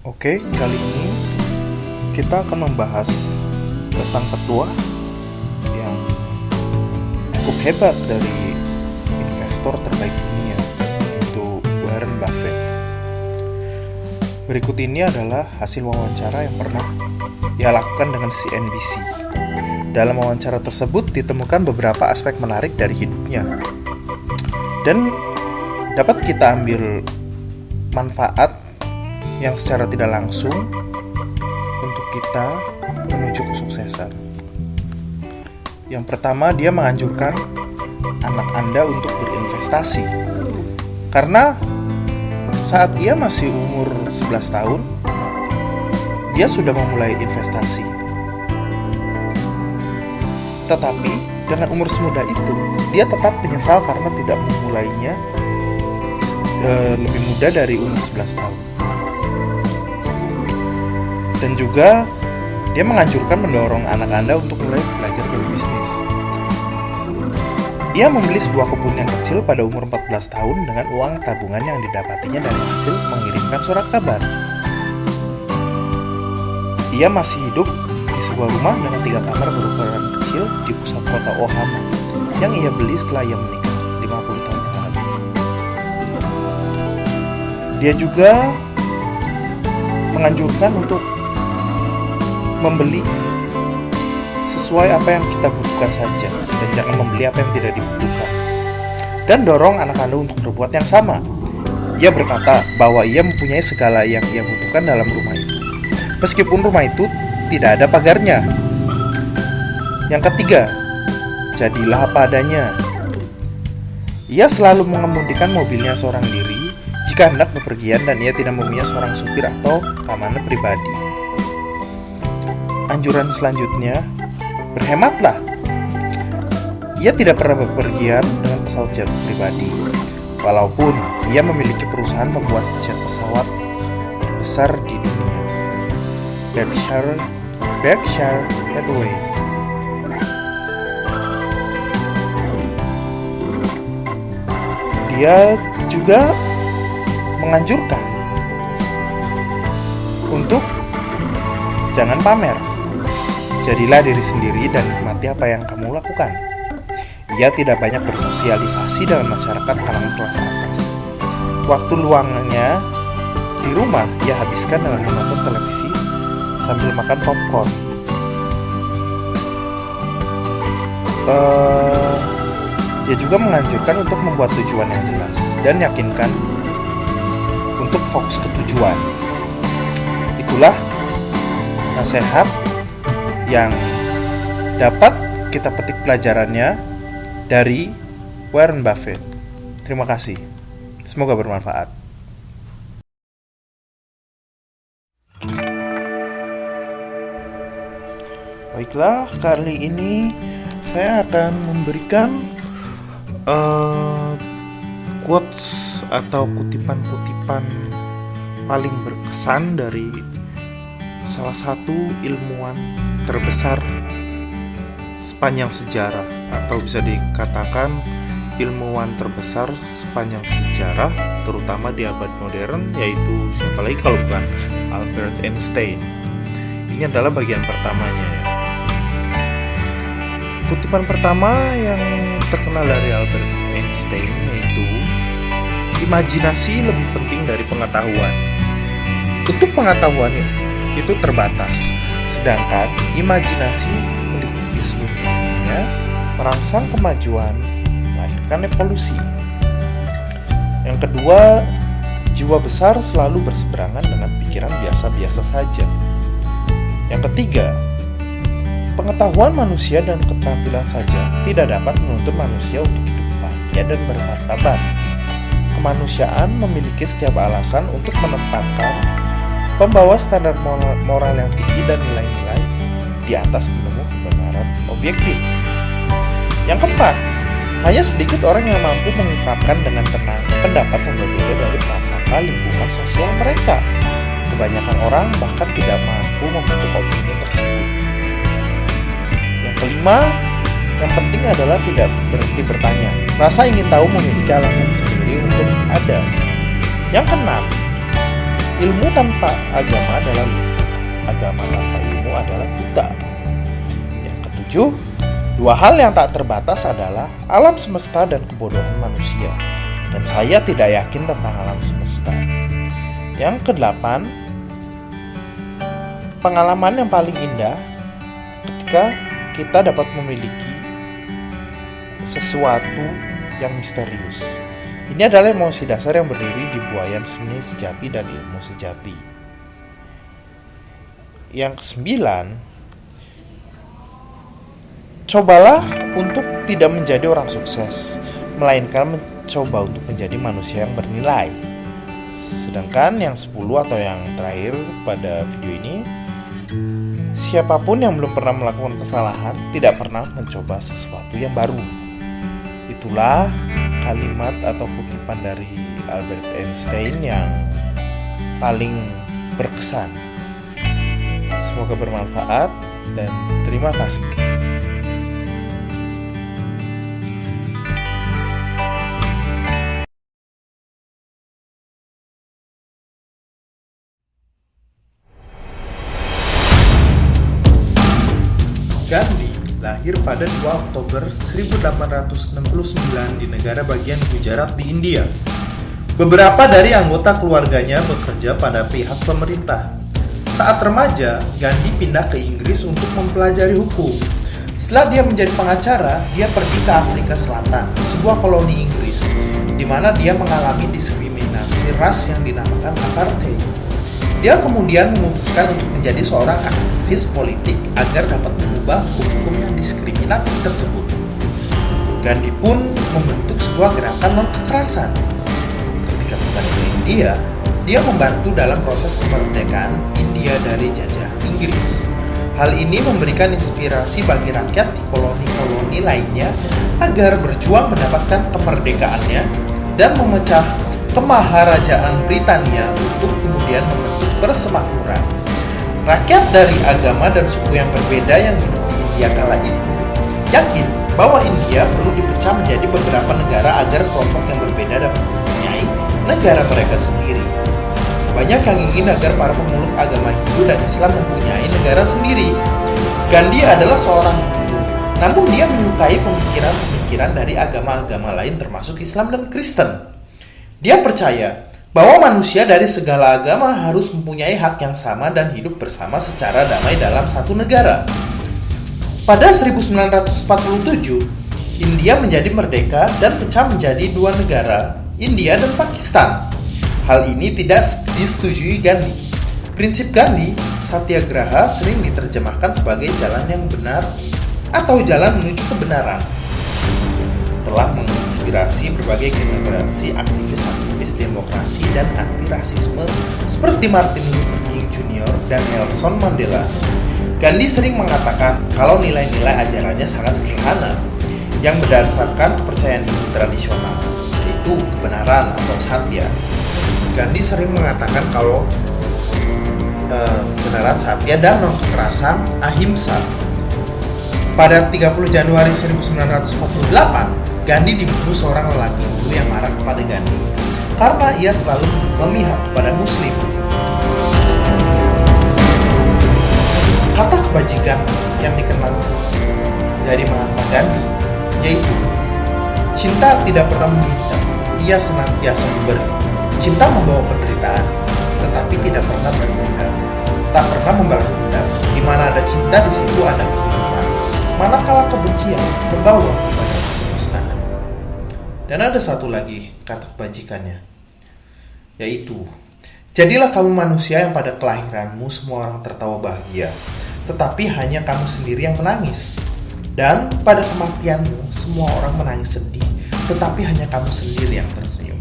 Oke, kali ini kita akan membahas tentang petua yang cukup hebat dari investor terbaik dunia, yaitu Warren Buffett. Berikut ini adalah hasil wawancara yang pernah ia lakukan dengan CNBC. Dalam wawancara tersebut ditemukan beberapa aspek menarik dari hidupnya, dan dapat kita ambil manfaat yang secara tidak langsung untuk kita menuju kesuksesan. Yang pertama, dia menganjurkan anak Anda untuk berinvestasi. Karena saat ia masih umur 11 tahun, dia sudah memulai investasi. Tetapi dengan umur semuda itu, dia tetap menyesal karena tidak memulainya lebih muda dari umur 11 tahun. Dan juga dia menganjurkan mendorong anak Anda untuk mulai belajar berbisnis. Ia membeli sebuah kebun yang kecil pada umur 14 tahun dengan uang tabungan yang didapatinya dari hasil mengirimkan surat kabar. Ia masih hidup di sebuah rumah dengan 3 kamar berukuran kecil di pusat kota Omaha yang ia beli setelah ia menikah 50 tahun yang lalu. Dia juga menganjurkan untuk membeli sesuai apa yang kita butuhkan saja, dan jangan membeli apa yang tidak dibutuhkan. Dan dorong anak Anda untuk berbuat yang sama. Ia berkata bahwa ia mempunyai segala yang ia butuhkan dalam rumah itu, meskipun rumah itu tidak ada pagarnya. Yang ketiga, jadilah apa adanya. Ia selalu mengemudikan mobilnya seorang diri jika hendak bepergian, dan ia tidak mempunyai seorang supir atau keamanan pribadi. Anjuran selanjutnya, berhematlah. Ia tidak pernah bepergian dengan pesawat jet pribadi, walaupun ia memiliki perusahaan membuat jet pesawat terbesar di dunia, Berkshire Hathaway. Dia juga menganjurkan untuk jangan pamer. Jadilah diri sendiri dan nikmati apa yang kamu lakukan. Ia tidak banyak bersosialisasi dengan masyarakat kalangan kelas atas. Waktu luangnya di rumah ia habiskan dengan menonton televisi sambil makan popcorn. Dia juga menganjurkan untuk membuat tujuan yang jelas dan yakinkan untuk fokus ke tujuan. Itulah nasihat yang dapat kita petik pelajarannya dari Warren Buffett. Terima kasih. Semoga bermanfaat. Baiklah, kali ini saya akan memberikan quotes atau kutipan-kutipan paling berkesan dari salah satu ilmuwan terbesar sepanjang sejarah, atau bisa dikatakan ilmuwan terbesar sepanjang sejarah, terutama di abad modern, yaitu siapa lagi kalau bukan Albert Einstein. Ini adalah bagian pertamanya ya. Kutipan pertama yang terkenal dari Albert Einstein yaitu, imajinasi lebih penting dari pengetahuan. Untuk pengetahuan itu terbatas, sedangkan imajinasi meliputi seluruh dunia, merangsang kemajuan, melahirkan evolusi. Yang kedua, jiwa besar selalu berseberangan dengan pikiran biasa-biasa saja. Yang ketiga, pengetahuan manusia dan keterampilan saja tidak dapat menuntut manusia untuk hidup bahagia dan bermartabat. Kemanusiaan memiliki setiap alasan untuk menempatkan pembawa standar moral yang tinggi dan nilai-nilai di atas penemu kebenaran objektif. Yang keempat, hanya sedikit orang yang mampu mengungkapkan dengan tenang pendapat yang berbeda dari prasangka lingkungan sosial mereka. Kebanyakan orang bahkan tidak mampu membentuk opini tersebut. Yang kelima, yang penting adalah tidak berhenti bertanya. Rasa ingin tahu memiliki alasan sendiri untuk ada. Yang keenam, Ilmu tanpa agama adalah lumpuh. Agama tanpa ilmu adalah buta. Yang ketujuh, dua hal yang tak terbatas adalah alam semesta dan kebodohan manusia. Dan saya tidak yakin tentang alam semesta. Yang kedelapan, pengalaman yang paling indah ketika kita dapat memiliki sesuatu yang misterius. Ini adalah emosi dasar yang berdiri di buayan seni sejati dan ilmu sejati. Yang kesembilan, cobalah untuk tidak menjadi orang sukses, melainkan mencoba untuk menjadi manusia yang bernilai. Sedangkan yang 10 atau yang terakhir pada video ini, siapapun yang belum pernah melakukan kesalahan tidak pernah mencoba sesuatu yang baru. Itulah kalimat atau kutipan dari Albert Einstein yang paling berkesan. Semoga bermanfaat dan terima kasih. Gandhi lahir pada 2 Oktober 1869 di negara bagian Gujarat di India. Beberapa dari anggota keluarganya bekerja pada pihak pemerintah. Saat remaja, Gandhi pindah ke Inggris untuk mempelajari hukum. Setelah dia menjadi pengacara, dia pergi ke Afrika Selatan, sebuah koloni Inggris, di mana dia mengalami diskriminasi ras yang dinamakan apartheid. Dia kemudian memutuskan untuk menjadi seorang aktivis politik agar dapat mengubah hukum yang diskriminatif tersebut. Gandhi pun membentuk sebuah gerakan non-kekerasan. Ketika kembali ke India, dia membantu dalam proses kemerdekaan India dari jajahan Inggris. Hal ini memberikan inspirasi bagi rakyat di koloni-koloni lainnya agar berjuang mendapatkan kemerdekaannya dan memecah kemaharajaan Britania untuk kemudian membentuk persemakmuran. Rakyat dari agama dan suku yang berbeda yang hidup di India kala itu yakin bahwa India perlu dipecah menjadi beberapa negara agar kelompok yang berbeda dapat mempunyai negara mereka sendiri. Banyak yang ingin agar para pemeluk agama Hindu dan Islam mempunyai negara sendiri. Gandhi adalah seorang Hindu, namun dia menyukai pemikiran-pemikiran dari agama-agama lain termasuk Islam dan Kristen. Dia percaya bahwa manusia dari segala agama harus mempunyai hak yang sama dan hidup bersama secara damai dalam satu negara. Pada 1947, India menjadi merdeka dan pecah menjadi 2 negara, India dan Pakistan. Hal ini tidak disetujui Gandhi. Prinsip Gandhi, Satyagraha, sering diterjemahkan sebagai jalan yang benar atau jalan menuju kebenaran. Telah menginspirasi berbagai generasi aktivis-aktivis demokrasi dan anti-rasisme seperti Martin Luther King Jr. dan Nelson Mandela. Gandhi sering mengatakan kalau nilai-nilai ajarannya sangat sederhana yang berdasarkan kepercayaan Hindu tradisional, yaitu kebenaran atau satya. Gandhi sering mengatakan kalau kebenaran satya dan non-kekerasan ahimsa. Pada 30 Januari 1948, Gandhi dibunuh seorang lelaki Hindu yang marah kepada Gandhi karena ia terlalu memihak kepada Muslim. Kata kebajikan yang dikenal dari Mahatma Gandhi yaitu cinta tidak pernah meminta, ia senantiasa memberi. Cinta membawa penderitaan, tetapi tidak pernah berdendam, tak pernah membalas dendam. Di mana ada cinta, di situ ada kehidupan. Manakala kebencian membawa kepada kemusnahan. Dan ada satu lagi kata kebajikannya, yaitu jadilah kamu manusia yang pada kelahiranmu semua orang tertawa bahagia, tetapi hanya kamu sendiri yang menangis. Dan pada kematianmu semua orang menangis sedih, tetapi hanya kamu sendiri yang tersenyum.